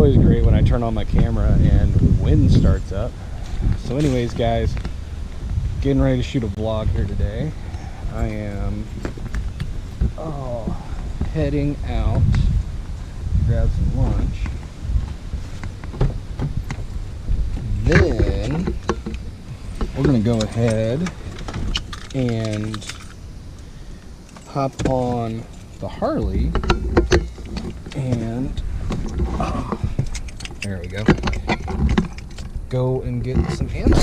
always great when I turn on my camera and wind starts up. So anyways, guys, getting ready to shoot a vlog here today. I am heading out to grab some lunch. Then we're gonna go ahead and hop on the Harley and there we go and get some ammo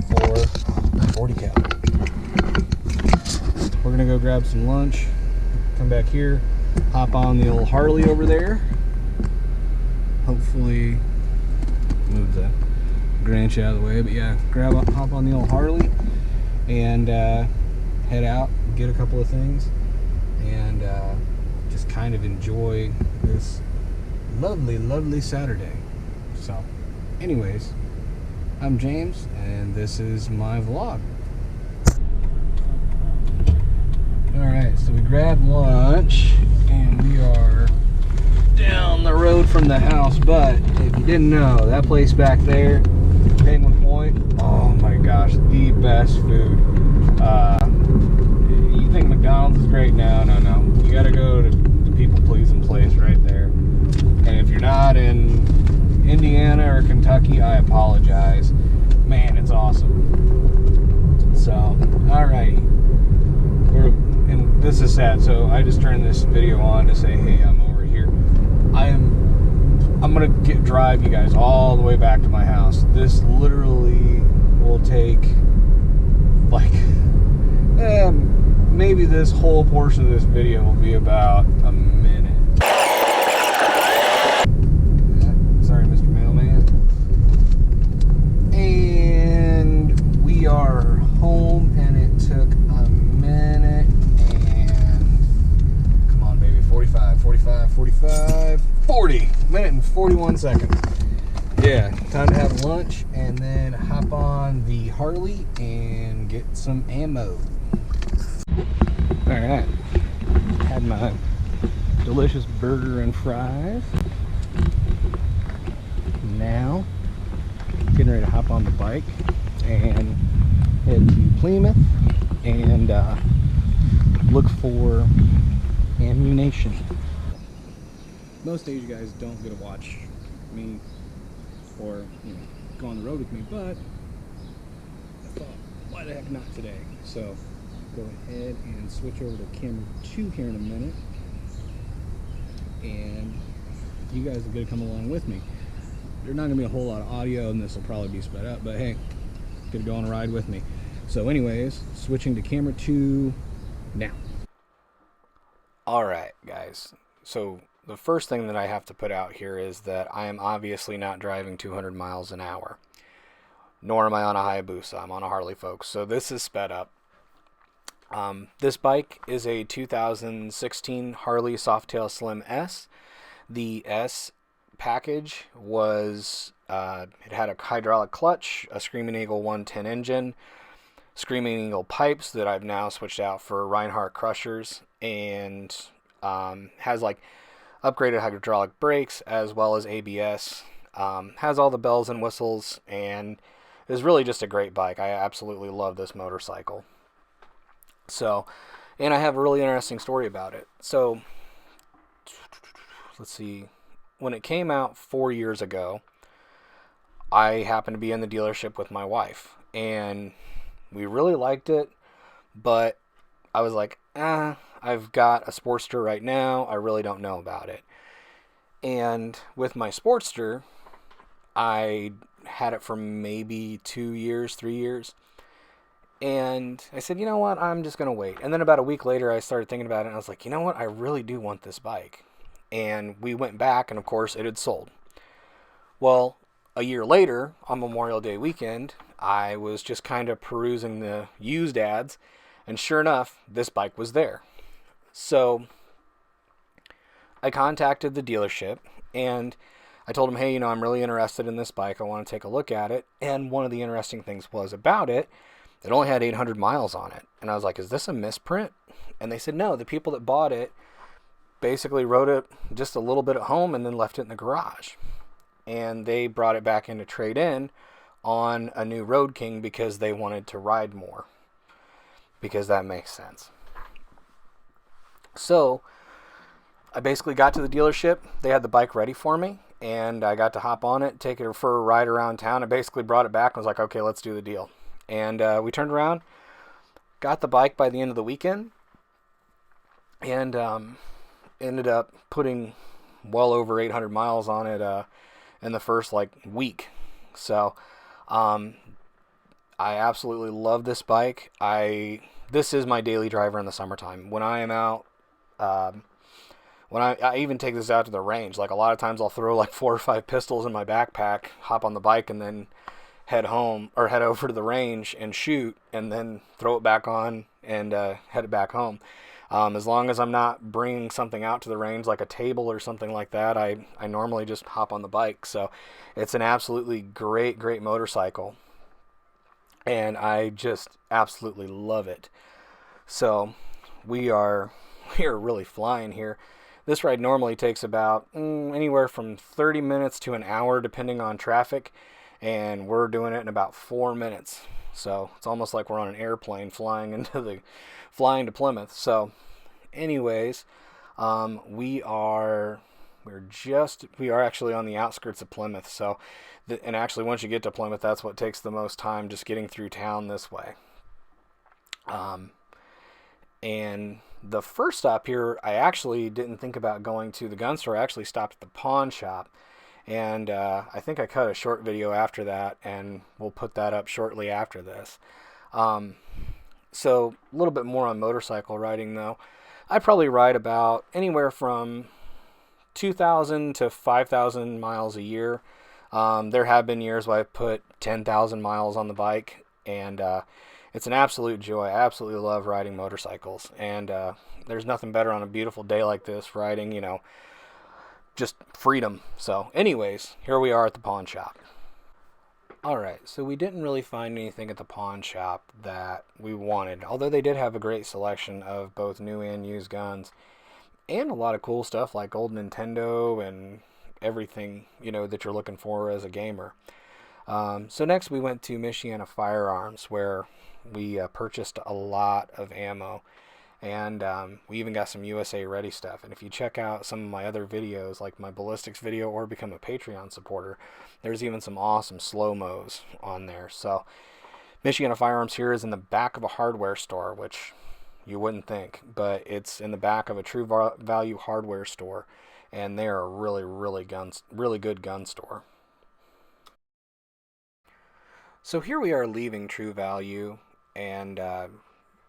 for 40 cal. We're gonna go grab some lunch, come back here, hop on the old Harley over there, hopefully move the branch out of the way, but yeah, hop on the old Harley and head out, get a couple of things, and just kind of enjoy this lovely Saturday. So anyways, I'm James and this is my vlog. Alright, so we grabbed lunch and we are down the road from the house, but if you didn't know, that place back there, Penguin Point, oh my gosh, the best food. You think McDonald's is great? No. You gotta go to the people-pleasing place right there. And if you're not in Indiana or Kentucky, I apologize. Man, it's awesome. So, alright. And this is sad, so I just turned this video on to say, hey, I'm over here. I'm gonna drive you guys all the way back to my house. This literally will take like maybe this whole portion of this video will be about a minute. Sorry, Mr. Mailman. And we are home, and it took a minute and come on, baby, 40 minute and 41 seconds. Yeah, time to have lunch and then hop on the Harley and get some ammo. Alright, had my delicious burger and fries. Now, getting ready to hop on the bike and head to Plymouth and look for ammunition. Most days you guys don't get to watch me or go on the road with me, but I thought, why the heck not today? So go ahead and switch over to camera 2 here in a minute, and you guys are going to come along with me. There's not going to be a whole lot of audio, and this will probably be sped up, but hey, going to go on a ride with me. So anyways, switching to camera 2 now. Alright guys, so the first thing that I have to put out here is that I am obviously not driving 200 miles an hour, nor am I on a Hayabusa. I'm on a Harley, folks, so this is sped up. This bike is a 2016 Harley Softail Slim S. The S package was, it had a hydraulic clutch, a Screaming Eagle 110 engine, Screaming Eagle pipes that I've now switched out for Reinhardt crushers, and has like upgraded hydraulic brakes as well as ABS. Has all the bells and whistles, and is really just a great bike. I absolutely love this motorcycle. So, and I have a really interesting story about it. So, let's see. When it came out 4 years ago, I happened to be in the dealership with my wife, and we really liked it, but I was like, I've got a Sportster right now. I really don't know about it. And with my Sportster, I had it for maybe 2 years, 3 years. And I said, you know what, I'm just going to wait. And then about a week later, I started thinking about it, and I was like, you know what, I really do want this bike. And we went back, and of course, it had sold. Well, a year later, on Memorial Day weekend, I was just kind of perusing the used ads, and sure enough, this bike was there. So I contacted the dealership, and I told them, hey, I'm really interested in this bike. I want to take a look at it. And one of the interesting things was about it, it only had 800 miles on it. And I was like, is this a misprint? And they said, no, the people that bought it basically rode it just a little bit at home and then left it in the garage. And they brought it back in to trade in on a new Road King because they wanted to ride more. Because that makes sense. So I basically got to the dealership. They had the bike ready for me, and I got to hop on it, take it for a ride around town. I basically brought it back and was like, okay, let's do the deal. And we turned around, got the bike by the end of the weekend, and ended up putting well over 800 miles on it in the first week. So I absolutely love this bike. This is my daily driver in the summertime. When I am out, when I even take this out to the range, a lot of times I'll throw 4 or 5 pistols in my backpack, hop on the bike, and then head home or head over to the range and shoot, and then throw it back on and head it back home. As long as I'm not bringing something out to the range like a table or something like that, I normally just hop on the bike. So it's an absolutely great motorcycle, and I just absolutely love it. So we are really flying here. This ride normally takes about anywhere from 30 minutes to an hour depending on traffic, and we're doing it in about 4 minutes. So it's almost like we're on an airplane flying to Plymouth. So anyways, we are actually on the outskirts of Plymouth. So and actually once you get to Plymouth, that's what takes the most time, just getting through town this way. And the first stop here, I actually didn't think about going to the gun store. I actually stopped at the pawn shop. And I think I cut a short video after that, and we'll put that up shortly after this. So a little bit more on motorcycle riding, though. I probably ride about anywhere from 2,000 to 5,000 miles a year. There have been years where I've put 10,000 miles on the bike, and it's an absolute joy. I absolutely love riding motorcycles, and there's nothing better on a beautiful day like this, riding, just freedom. So anyways, here we are at the pawn shop. Alright, so we didn't really find anything at the pawn shop that we wanted, although they did have a great selection of both new and used guns, and a lot of cool stuff like old Nintendo and everything, that you're looking for as a gamer. So next we went to Michiana Firearms, where we purchased a lot of ammo, and we even got some USA Ready stuff. And if you check out some of my other videos, like my ballistics video or become a Patreon supporter, there's even some awesome slow-mos on there. So Michiana Firearms here is in the back of a hardware store, which you wouldn't think, but it's in the back of a True Value hardware store, and they are a really good gun store. So here we are leaving True Value and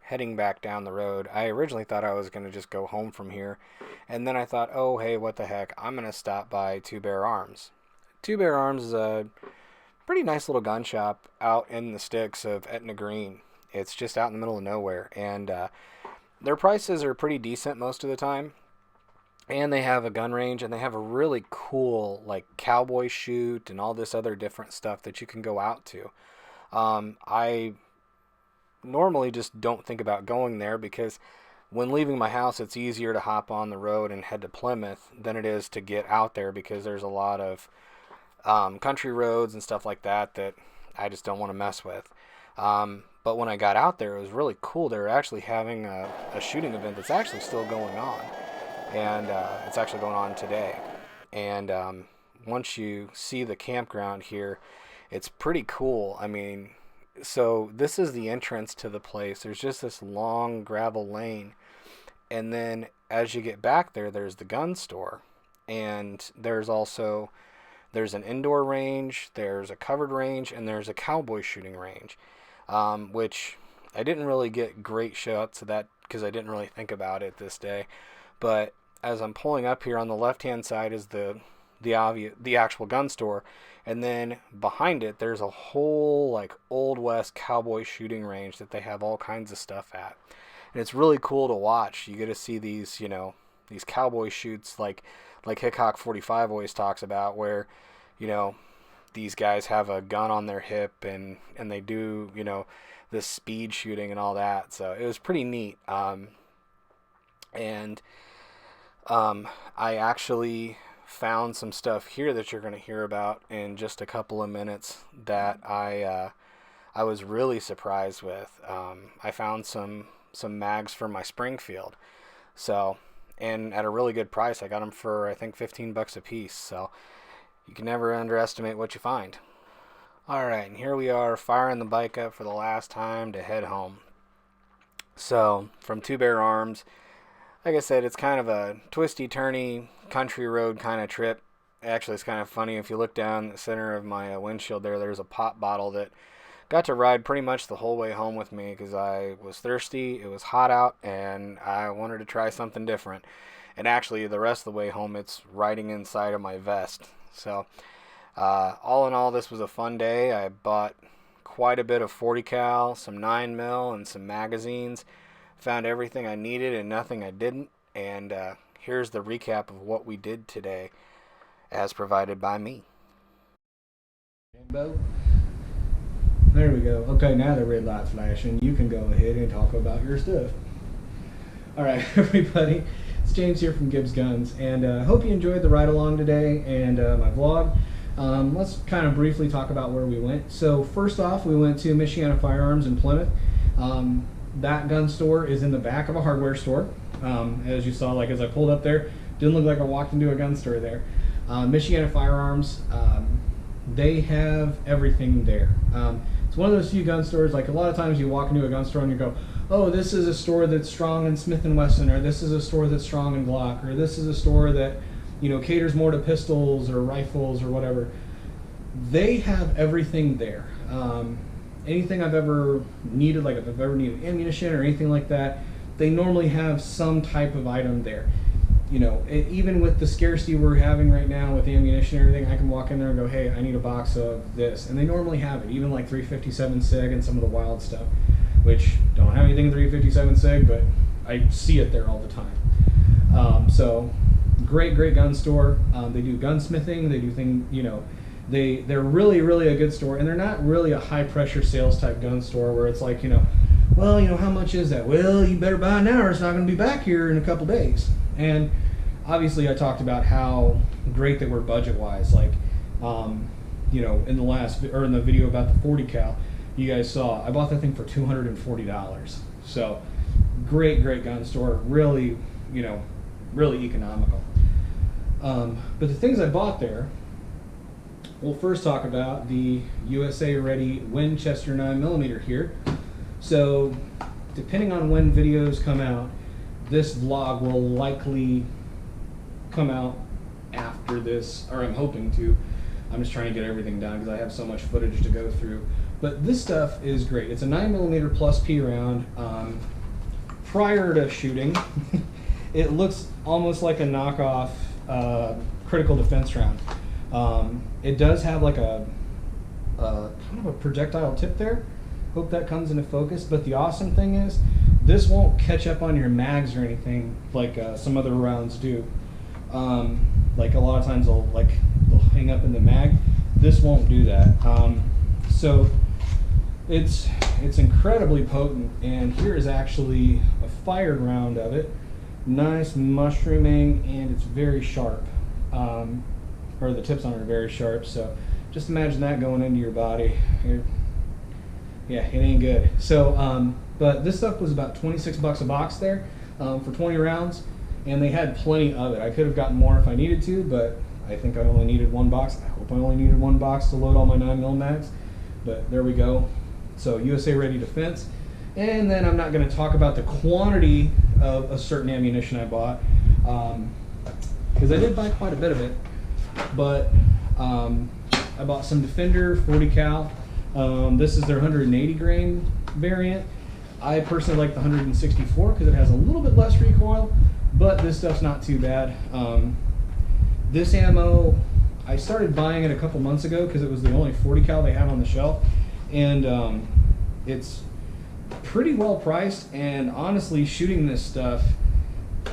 heading back down the road. I originally thought I was going to just go home from here, and then I thought, oh hey, what the heck, I'm going to stop by Two Bear Arms. Two Bear Arms is a pretty nice little gun shop out in the sticks of Etna Green. It's just out in the middle of nowhere, and their prices are pretty decent most of the time. And they have a gun range, and they have a really cool cowboy shoot and all this other different stuff that you can go out to. I normally just don't think about going there because when leaving my house, it's easier to hop on the road and head to Plymouth than it is to get out there, because there's a lot of country roads and stuff like that I just don't want to mess with. But when I got out there, it was really cool. They were actually having a shooting event that's actually still going on. And it's actually going on today. And once you see the campground here, it's pretty cool. I mean, so this is the entrance to the place. There's just this long gravel lane. And then as you get back there, there's the gun store. And there's an indoor range, there's a covered range, and there's a cowboy shooting range. Which I didn't really get great shots of that because I didn't really think about it this day. But as I'm pulling up here, on the left-hand side is the actual gun store, and then behind it there's a whole Old West cowboy shooting range that they have all kinds of stuff at, and it's really cool to watch. You get to see these these cowboy shoots like Hickok 45 always talks about, where these guys have a gun on their hip and they do this speed shooting and all that. So it was pretty neat. And I actually found some stuff here that you're going to hear about in just a couple of minutes that I was really surprised with. I found some mags for my Springfield, so and at a really good price. I got them for I think $15 a piece. So you can never underestimate what you find. All right, and here we are firing the bike up for the last time to head home. So from Two Bear Arms, like I said, it's kind of a twisty, turny, country road kind of trip. Actually, it's kind of funny. If you look down the center of my windshield there's a pop bottle that got to ride pretty much the whole way home with me because I was thirsty, it was hot out, and I wanted to try something different. And actually, the rest of the way home, it's riding inside of my vest. So, all in all, this was a fun day. I bought quite a bit of 40 cal, some 9 mil, and some magazines. Found everything I needed and nothing I didn't. And here's the recap of what we did today, as provided by me. Rainbow. There we go. Okay, now the red light's flashing. You can go ahead and talk about your stuff. Alright, everybody. It's James here from Gibbs Guns, and I hope you enjoyed the ride along today and my vlog. Let's kind of briefly talk about where we went. So first off, we went to Michiana Firearms in Plymouth. That gun store is in the back of a hardware store. As you saw, like as I pulled up there, didn't look like I walked into a gun store there. Michiana Firearms, they have everything there. It's one of those few gun stores, like a lot of times you walk into a gun store and you go, oh, this is a store that's strong in Smith & Wesson, or this is a store that's strong in Glock, or this is a store that, you know, caters more to pistols or rifles or whatever. They have everything there. Anything I've ever needed, like if I've ever needed ammunition or anything like that, they normally have some type of item there. You know, even with the scarcity we're having right now with ammunition and everything, I can walk in there and go, hey, I need a box of this. And they normally have it, even like 357 SIG and some of the wild stuff, which don't have anything in 357 SIG, but I see it there all the time. So great gun store. They do gunsmithing, they do things, you know, they're really a good store, and they're not really a high pressure sales type gun store where it's like, you know, well, you know, how much is that? Well, you better buy it now or it's not going to be back here in a couple days. And obviously I talked about how great they were budget wise. Like, you know, in the video about the 40 cal, you guys saw, I bought that thing for $240. So great gun store, really, you know, really economical. But the things I bought there, we'll first talk about the USA Ready Winchester 9mm here. So depending on when videos come out, this vlog will likely come out after this, or I'm hoping to. I'm just trying to get everything done because I have so much footage to go through. But this stuff is great. It's a 9mm plus P round. Prior to shooting, it looks almost like a knockoff critical defense round. It does have like a kind of a projectile tip there. Hope that comes into focus. But the awesome thing is, this won't catch up on your mags or anything like some other rounds do. Like a lot of times they'll hang up in the mag. This won't do that. So it's incredibly potent, and here is actually a fired round of it. Nice mushrooming, and it's very sharp. Or the tips on it are very sharp. So just imagine that going into your body. Yeah, it ain't good. So, but this stuff was about $26 a box there for 20 rounds, and they had plenty of it. I could have gotten more if I needed to, but I think I only needed one box. I hope I only needed one box to load all my 9mm mags, but there we go. So USA Ready Defense. And then I'm not going to talk about the quantity of a certain ammunition I bought, because I did buy quite a bit of it, but I bought some Defender 40 cal. This is their 180 grain variant. I personally like the 164 because it has a little bit less recoil, but this stuff's not too bad. This ammo, I started buying it a couple months ago because it was the only 40 cal they had on the shelf, and it's pretty well priced. And honestly, shooting this stuff,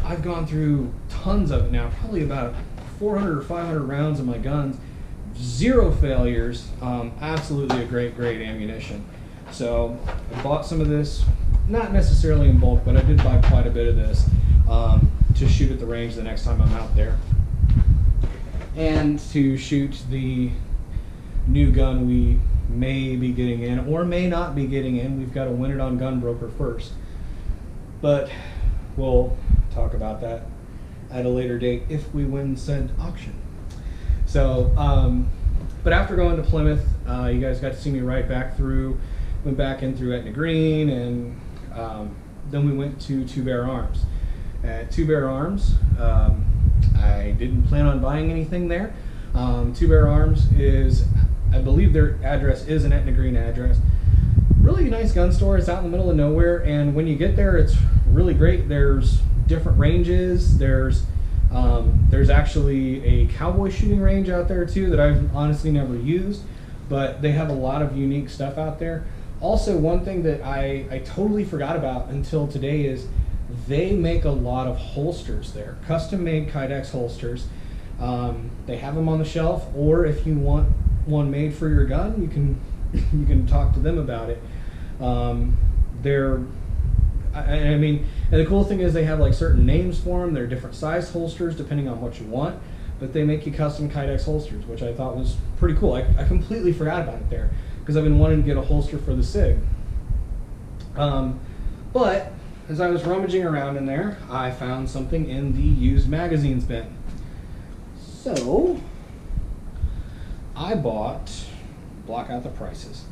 I've gone through tons of it now, probably about 400 or 500 rounds of my guns. Zero failures. Absolutely a great ammunition. So I bought some of this, not necessarily in bulk, but I did buy quite a bit of this. to shoot at the range the next time I'm out there, and to shoot the new gun we may be getting in or may not be getting in. We've got to win it on GunBroker first, but we'll talk about that at a later date if we win said auction. So but after going to Plymouth, you guys got to see me right back through, went back in through Etna Green, and then we went to Two Bear Arms. At Two Bear Arms, I didn't plan on buying anything there. Two Bear Arms is, I believe their address is an Etna Green address. Really nice gun store. It's out in the middle of nowhere, and when you get there, it's really great. There's different ranges. There's actually a cowboy shooting range out there too that I've honestly never used, but they have a lot of unique stuff out there. Also, one thing that I totally forgot about until today is they make a lot of holsters there, custom-made Kydex holsters. They have them on the shelf, or if you want one made for your gun, you can talk to them about it. And the cool thing is they have like certain names for them. They're different size holsters depending on what you want, but they make you custom Kydex holsters, which I thought was pretty cool. I completely forgot about it there because I've been wanting to get a holster for the SIG. But as I was rummaging around in there, I found something in the used magazines bin. So I bought, block out the prices,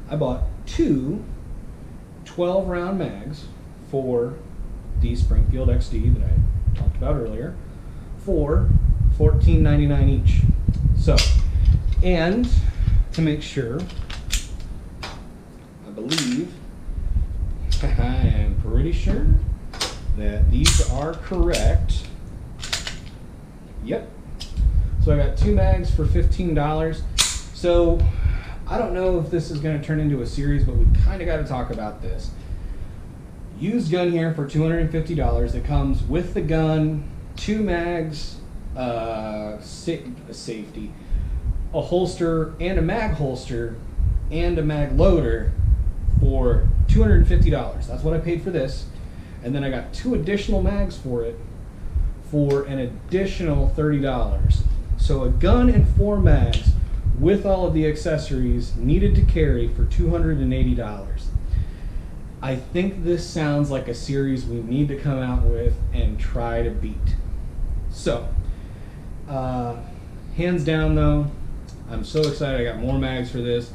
I bought two 12-round mags for the Springfield XD that I talked about earlier for $14.99 each. So, and to make sure, I believe, I am pretty sure that these are correct. Yep. So I got two mags for $15. So I don't know if this is going to turn into a series, but we kind of got to talk about this. Used gun here for $250. It comes with the gun, two mags, safety, a holster, and a mag holster, and a mag loader for $250. That's what I paid for this. And then I got two additional mags for it for an additional $30. So a gun and four mags with all of the accessories needed to carry for $280. I think this sounds like a series we need to come out with and try to beat. So, hands down though, I'm so excited I got more mags for this.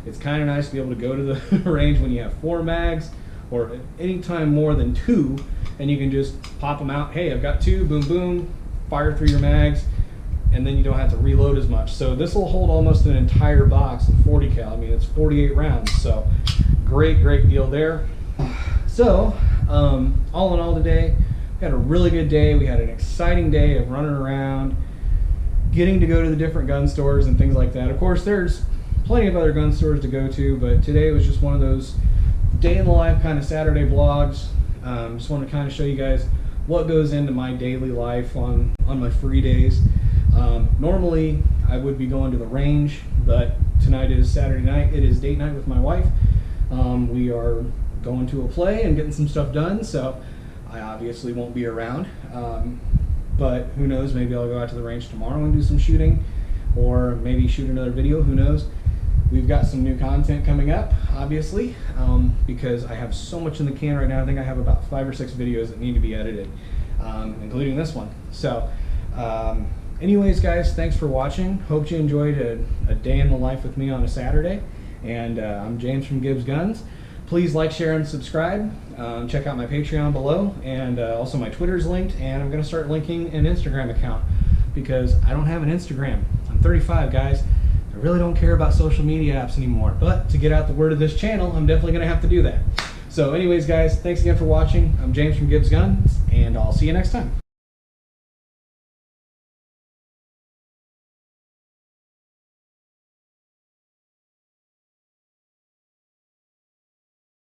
It's kind of nice to be able to go to the range when you have four mags, or anytime more than two, and you can just pop them out. Hey, I've got two, boom, boom, fire through your mags, and then you don't have to reload as much. So this will hold almost an entire box of 40 cal. I mean, it's 48 rounds, so great deal there. So, all in all today, we had a really good day. We had an exciting day of running around, getting to go to the different gun stores and things like that. Of course, there's plenty of other gun stores to go to, but today was just one of those day in the life kind of Saturday vlogs. Just want to kind of show you guys what goes into my daily life on my free days. Normally I would be going to the range, but tonight is Saturday night. It is date night with my wife. We are going to a play and getting some stuff done, so I obviously won't be around. But who knows, maybe I'll go out to the range tomorrow and do some shooting, or maybe shoot another video, who knows. We've got some new content coming up, obviously, because I have so much in the can right now. I think I have about 5 or 6 videos that need to be edited, including this one. So anyways, guys, thanks for watching. Hope you enjoyed a day in the life with me on a Saturday. And I'm James from Gibbs Guns. Please like, share, and subscribe. Check out my Patreon below, and also my Twitter's linked, and I'm going to start linking an Instagram account because I don't have an Instagram. I'm 35, guys. I really don't care about social media apps anymore, but to get out the word of this channel, I'm definitely going to have to do that. So anyways, guys, thanks again for watching. I'm James from Gibbs Guns, and I'll see you next time.